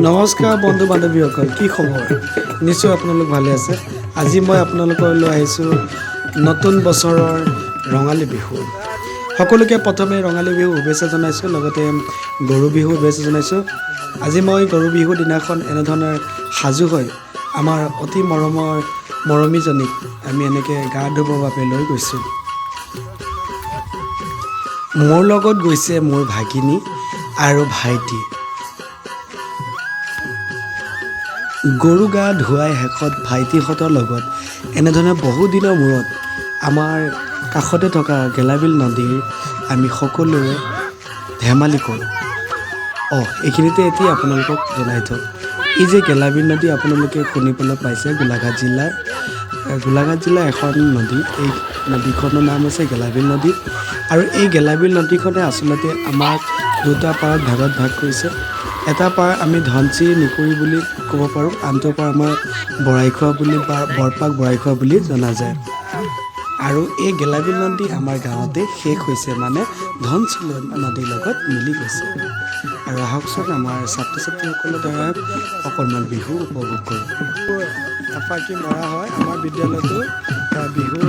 নমস্কাৰ বন্ধু বান্ধৱীসকল, কি খবৰ? নিশ্চয় আপোনালোক ভালে আছে। আজি মই আপোনালোকলৈ আহিছোঁ নতুন বছৰৰ ৰঙালী বিহু। সকলোকে প্ৰথমে ৰঙালী বিহু শুভেচ্ছা জনাইছোঁ, লগতে গৰু বিহু শুভেচ্ছা জনাইছোঁ। আজি মই গৰু বিহুৰ দিনাখন এনেধৰণৰ সাজু হৈ আমাৰ অতি মৰমীজনীক আমি এনেকৈ গা ধুবৰ বাবে লৈ গৈছোঁ। মোৰ লগত গৈছে মোৰ ভাগিনী আৰু ভাইটি। গৰু গা ধুৱাই শেষত ভাইটিহঁতৰ লগত এনেধৰণে বহুদিনৰ মূৰত আমাৰ কাষতে থকা গেলাবিল নদীৰ আমি সকলোৱে ধেমালি কৰোঁ। এইখিনিতে এতিয়া আপোনালোকক জনাই থওঁ, এই যে গেলাবিল নদী আপোনালোকে শুনিবলৈ পাইছে, গোলাঘাট জিলাৰ এখন নদী। এই নদীখনৰ নাম হৈছে গেলাবিল নদী। আৰু এই গেলাবিল নদীখনে আচলতে আমাক দুটা পাৰত ভাগ কৰিছে। এটা পাৰ আমি ধনশিৰি নিকুৰি বুলি ক'ব পাৰোঁ, আনটো পাৰ আমাৰ বৰাইখোৱা বুলি বা বৰপাক বৰাইখোৱা বুলি জনা যায়। আৰু এই গেলাবিল নদী আমাৰ গাঁৱতে শেষ হৈছে, মানে ধনশিৰি নদীৰ লগত মিলি গৈছে। আৰু আহকচোন আমাৰ ছাত্ৰ ছাত্ৰীসকলৰ দ্বাৰা অকণমান বিহু উপভোগ কৰোঁ। এফাকি মৰা হয়, আমাৰ বিদ্যালয়তো বিহু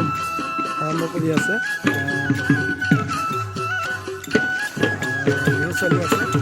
আৰম্ভ কৰি আছে, বিহু চলি আছে।